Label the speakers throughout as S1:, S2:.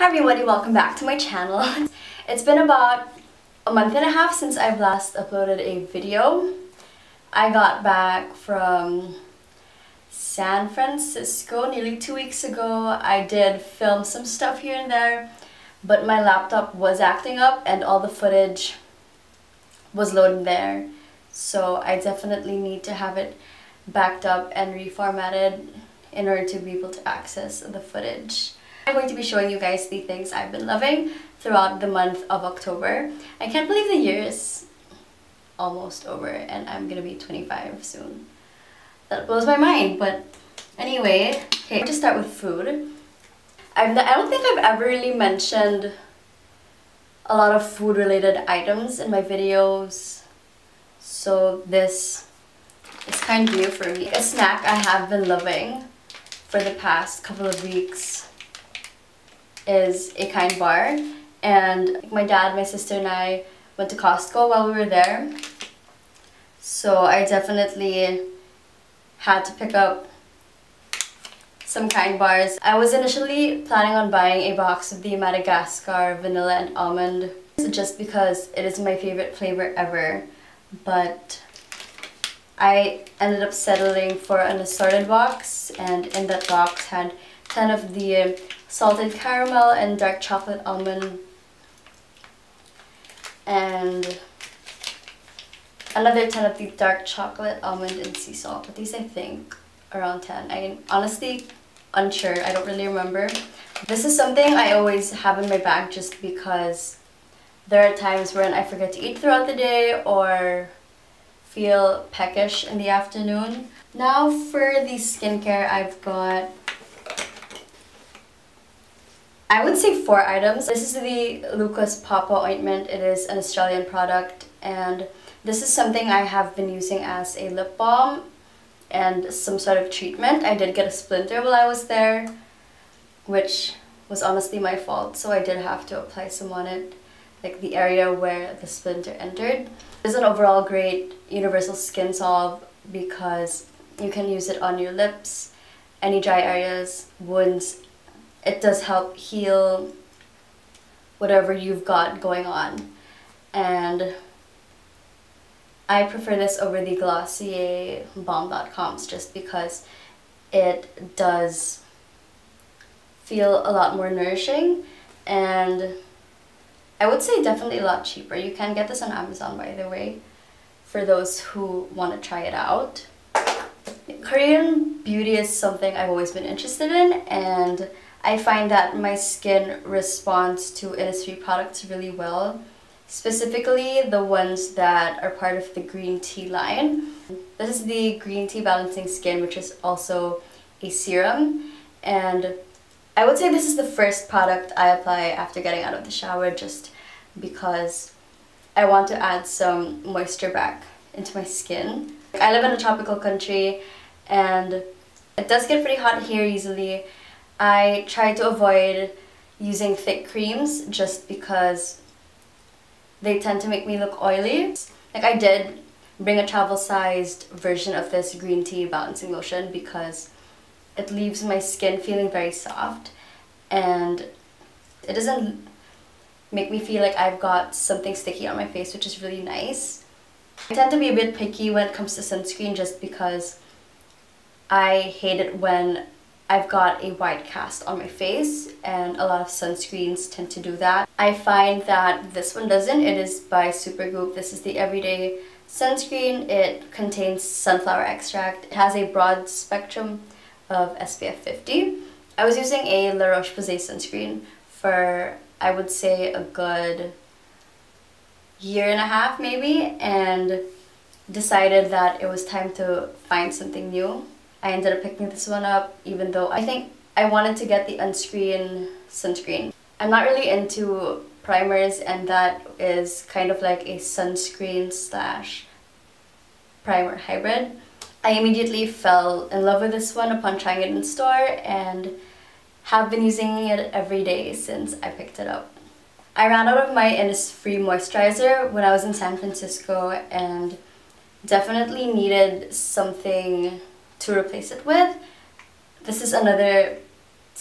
S1: Hi everybody, welcome back to my channel. It's been about a month and a half since I've last uploaded a video. I got back from San Francisco nearly 2 weeks ago. I did film some stuff here and there, but my laptop was acting up and all the footage was loading there. So I definitely need to have it backed up and reformatted in order to be able to access the footage. I'm going to be showing you guys the things I've been loving throughout the month of October. I can't believe the year is almost over and I'm gonna be 25 soon. That blows my mind, but anyway, okay, to start with food. I don't think I've ever really mentioned a lot of food related items in my videos, so this is kind of new for me. A snack I have been loving for the past couple of weeks is a Kind bar, and my dad, my sister and I went to Costco while we were there, so I definitely had to pick up some Kind bars. I was initially planning on buying a box of the Madagascar vanilla and almond just because it is my favorite flavor ever, but I ended up settling for an assorted box, and in that box had 10 of the salted caramel and dark chocolate almond, and another 10 of the dark chocolate almond and sea salt. But these I think around 10. I'm honestly unsure, I don't really remember. This is something I always have in my bag just because there are times when I forget to eat throughout the day or feel peckish in the afternoon. Now for the skincare, I've got, I would say 4 items. This is the Lucas Papaw Ointment. It is an Australian product, and this is something I have been using as a lip balm and some sort of treatment. I did get a splinter while I was there, which was honestly my fault, so I did have to apply some on it, like the area where the splinter entered. It's an overall great universal skin salve because you can use it on your lips, any dry areas, wounds. It does help heal whatever you've got going on, and I prefer this over the Glossier Balm.coms just because it does feel a lot more nourishing, and I would say definitely a lot cheaper. You can get this on Amazon, by the way, for those who want to try it out. Korean beauty is something I've always been interested in, and I find that my skin responds to Innisfree products really well, specifically the ones that are part of the green tea line. This is the Green Tea Balancing Skin, which is also a serum, and I would say this is the first product I apply after getting out of the shower just because I want to add some moisture back into my skin. I live in a tropical country and it does get pretty hot here easily. I try to avoid using thick creams just because they tend to make me look oily. Like, I did bring a travel-sized version of this green tea balancing lotion because it leaves my skin feeling very soft and it doesn't make me feel like I've got something sticky on my face, which is really nice. I tend to be a bit picky when it comes to sunscreen just because I hate it when I've got a white cast on my face, and a lot of sunscreens tend to do that. I find that this one doesn't. It is by Supergoop. This is the everyday sunscreen. It contains sunflower extract. It has a broad spectrum of SPF 50. I was using a La Roche-Posay sunscreen for, I would say, a good year and a half maybe, and decided that it was time to find something new. I ended up picking this one up, even though I think I wanted to get the unscreen sunscreen. I'm not really into primers, and that is kind of like a sunscreen slash primer hybrid. I immediately fell in love with this one upon trying it in store and have been using it every day since I picked it up. I ran out of my Innisfree moisturizer when I was in San Francisco and definitely needed something to replace it with. This is another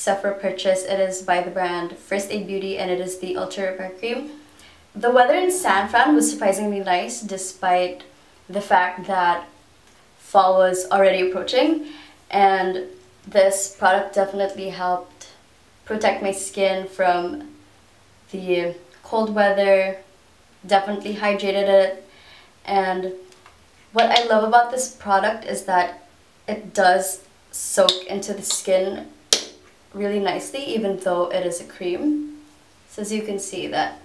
S1: Sephora purchase. It is by the brand First Aid Beauty and it is the Ultra Repair Cream. The weather in San Fran was surprisingly nice despite the fact that fall was already approaching, and this product definitely helped protect my skin from the cold weather, definitely hydrated it. And what I love about this product is that it does soak into the skin really nicely even though it is a cream. So as you can see, that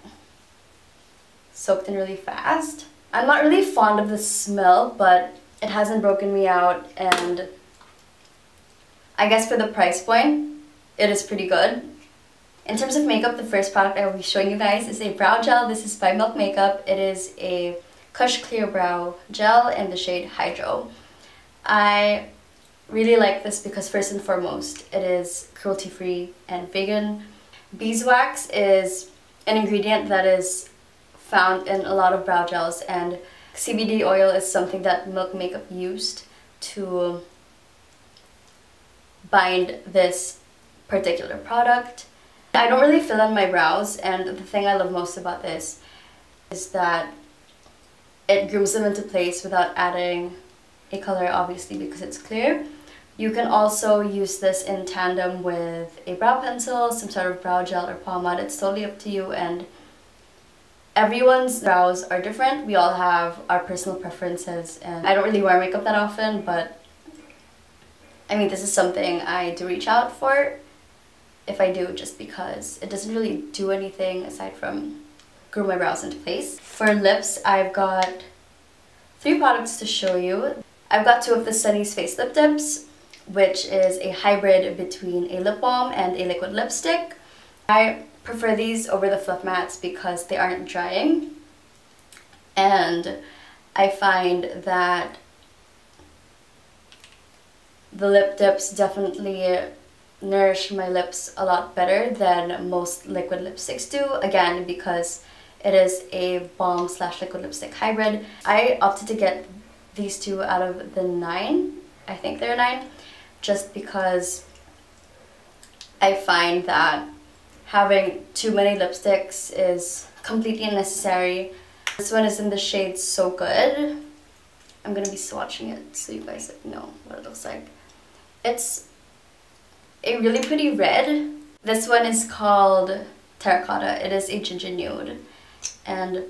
S1: soaked in really fast. I'm not really fond of the smell, but it hasn't broken me out, and I guess for the price point, it is pretty good. In terms of makeup, the first product I will be showing you guys is a brow gel. This is by Milk Makeup. It is a Kush Clear Brow Gel in the shade Hydro. I really like this because first and foremost, it is cruelty-free and vegan. Beeswax is an ingredient that is found in a lot of brow gels, and CBD oil is something that Milk Makeup used to bind this particular product. I don't really fill in my brows, and the thing I love most about this is that it grooms them into place without adding a color, obviously, because it's clear. You can also use this in tandem with a brow pencil, some sort of brow gel or pomade. It's totally up to you, and everyone's brows are different. We all have our personal preferences, and I don't really wear makeup that often, but I mean, this is something I do reach out for if I do, just because it doesn't really do anything aside from groom my brows into place. For lips, I've got 3 products to show you. I've got 2 of the Sunnies Face Lip Dips, which is a hybrid between a lip balm and a liquid lipstick. I prefer these over the fluff mats because they aren't drying, and I find that the lip dips definitely nourish my lips a lot better than most liquid lipsticks do, again because it is a balm slash liquid lipstick hybrid. I opted to get these 2 out of the 9, I think they're 9, just because I find that having too many lipsticks is completely unnecessary. This one is in the shade So Good. I'm gonna be swatching it so you guys know what it looks like. It's a really pretty red. This one is called Terracotta. It is a ginger nude, and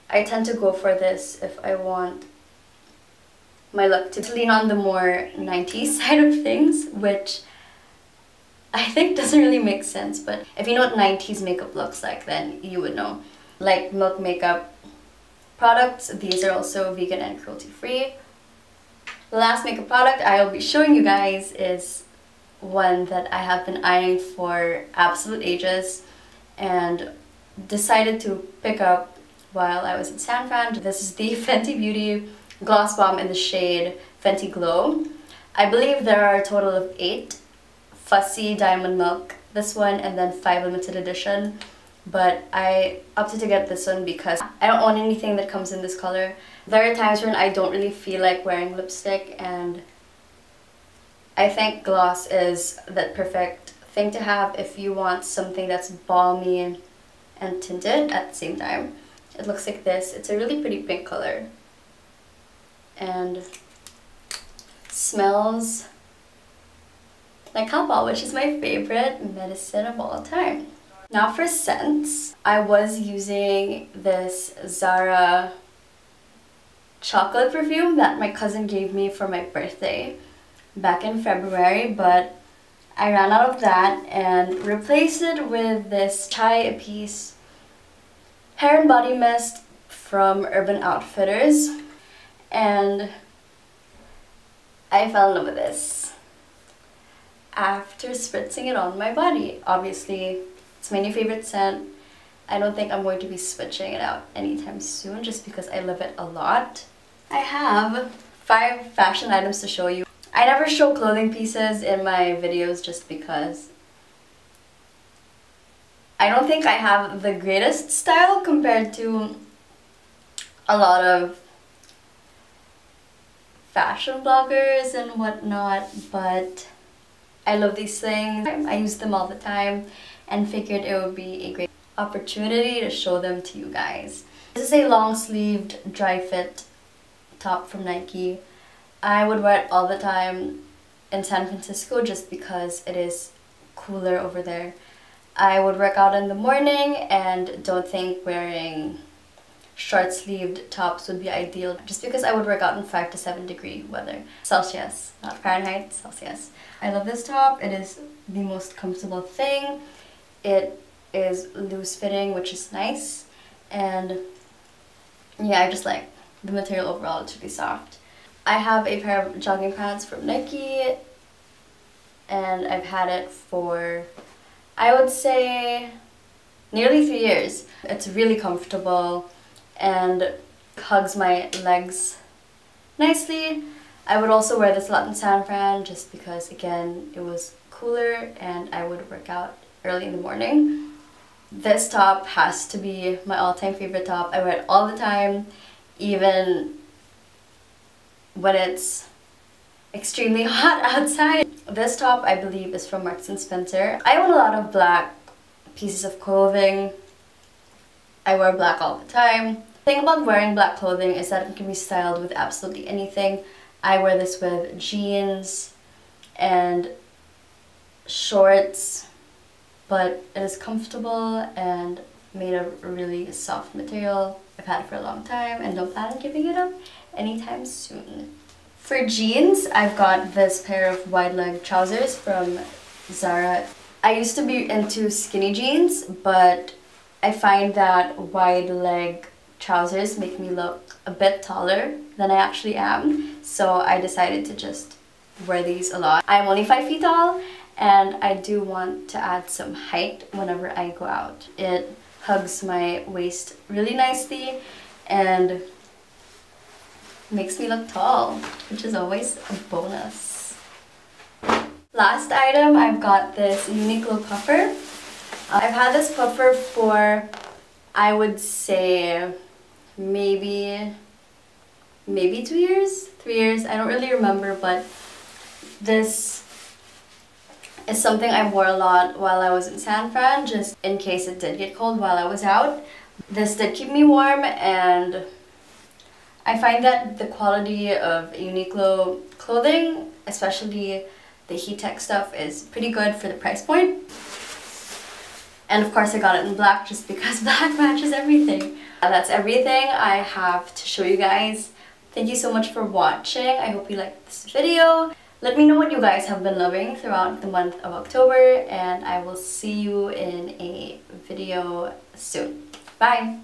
S1: I tend to go for this if I want my look to lean on the more 90s side of things, which I think doesn't really make sense, but if you know what 90s makeup looks like, then you would know. Like Milk Makeup products, these are also vegan and cruelty-free. The last makeup product I will be showing you guys is one that I have been eyeing for absolute ages and decided to pick up while I was in San Fran. This is the Fenty Beauty Gloss Bomb in the shade Fenty Glow. I believe there are a total of 8. Fussy Diamond Milk, this one, and then 5 limited edition. But I opted to get this one because I don't own anything that comes in this color. There are times when I don't really feel like wearing lipstick, and I think gloss is the perfect thing to have if you want something that's balmy and tinted at the same time. It looks like this. It's a really pretty pink color and smells like Papaw, which is my favorite medicine of all time. Now for scents, I was using this Zara chocolate perfume that my cousin gave me for my birthday back in February, but I ran out of that and replaced it with this Chai Epice hair and body mist from Urban Outfitters, and I fell in love with this after spritzing it on my body. Obviously, it's my new favorite scent. I don't think I'm going to be switching it out anytime soon just because I love it a lot. I have 5 fashion items to show you. I never show clothing pieces in my videos just because I don't think I have the greatest style compared to a lot of fashion bloggers and whatnot, but I love these things. I use them all the time and figured it would be a great opportunity to show them to you guys. This is a long-sleeved dry fit top from Nike. I would wear it all the time in San Francisco just because it is cooler over there. I would work out in the morning and don't think wearing short-sleeved tops would be ideal just because I would work out in 5 to 7 degree weather. Celsius, not Fahrenheit, Celsius. I love this top. It is the most comfortable thing. It is loose fitting, which is nice, and yeah, I just like the material overall. It's really soft. I have a pair of jogging pants from Nike and I've had it for, I would say, nearly 3 years. It's really comfortable and hugs my legs nicely. I would also wear this a lot in San Fran just because, again, it was cooler and I would work out early in the morning. This top has to be my all-time favorite top. I wear it all the time, even when it's extremely hot outside. This top, I believe, is from Marks & Spencer. I own a lot of black pieces of clothing. I wear black all the time. The thing about wearing black clothing is that it can be styled with absolutely anything. I wear this with jeans and shorts, but it is comfortable and made of really soft material. I've had it for a long time and don't plan on giving it up anytime soon. For jeans, I've got this pair of wide leg trousers from Zara. I used to be into skinny jeans, but I find that wide leg trousers make me look a bit taller than I actually am, so I decided to just wear these a lot. I'm only 5 feet tall and I do want to add some height whenever I go out. It hugs my waist really nicely and makes me look tall, which is always a bonus. Last item, I've got this Uniqlo puffer. I've had this puffer for, I would say, maybe 2 years, 3 years, I don't really remember, but this is something I wore a lot while I was in San Fran, just in case it did get cold while I was out. This did keep me warm, and I find that the quality of Uniqlo clothing, especially the heat tech stuff, is pretty good for the price point. And of course I got it in black just because black matches everything. That's everything I have to show you guys. Thank you so much for watching. I hope you liked this video. Let me know what you guys have been loving throughout the month of October, and I will see you in a video soon. Bye!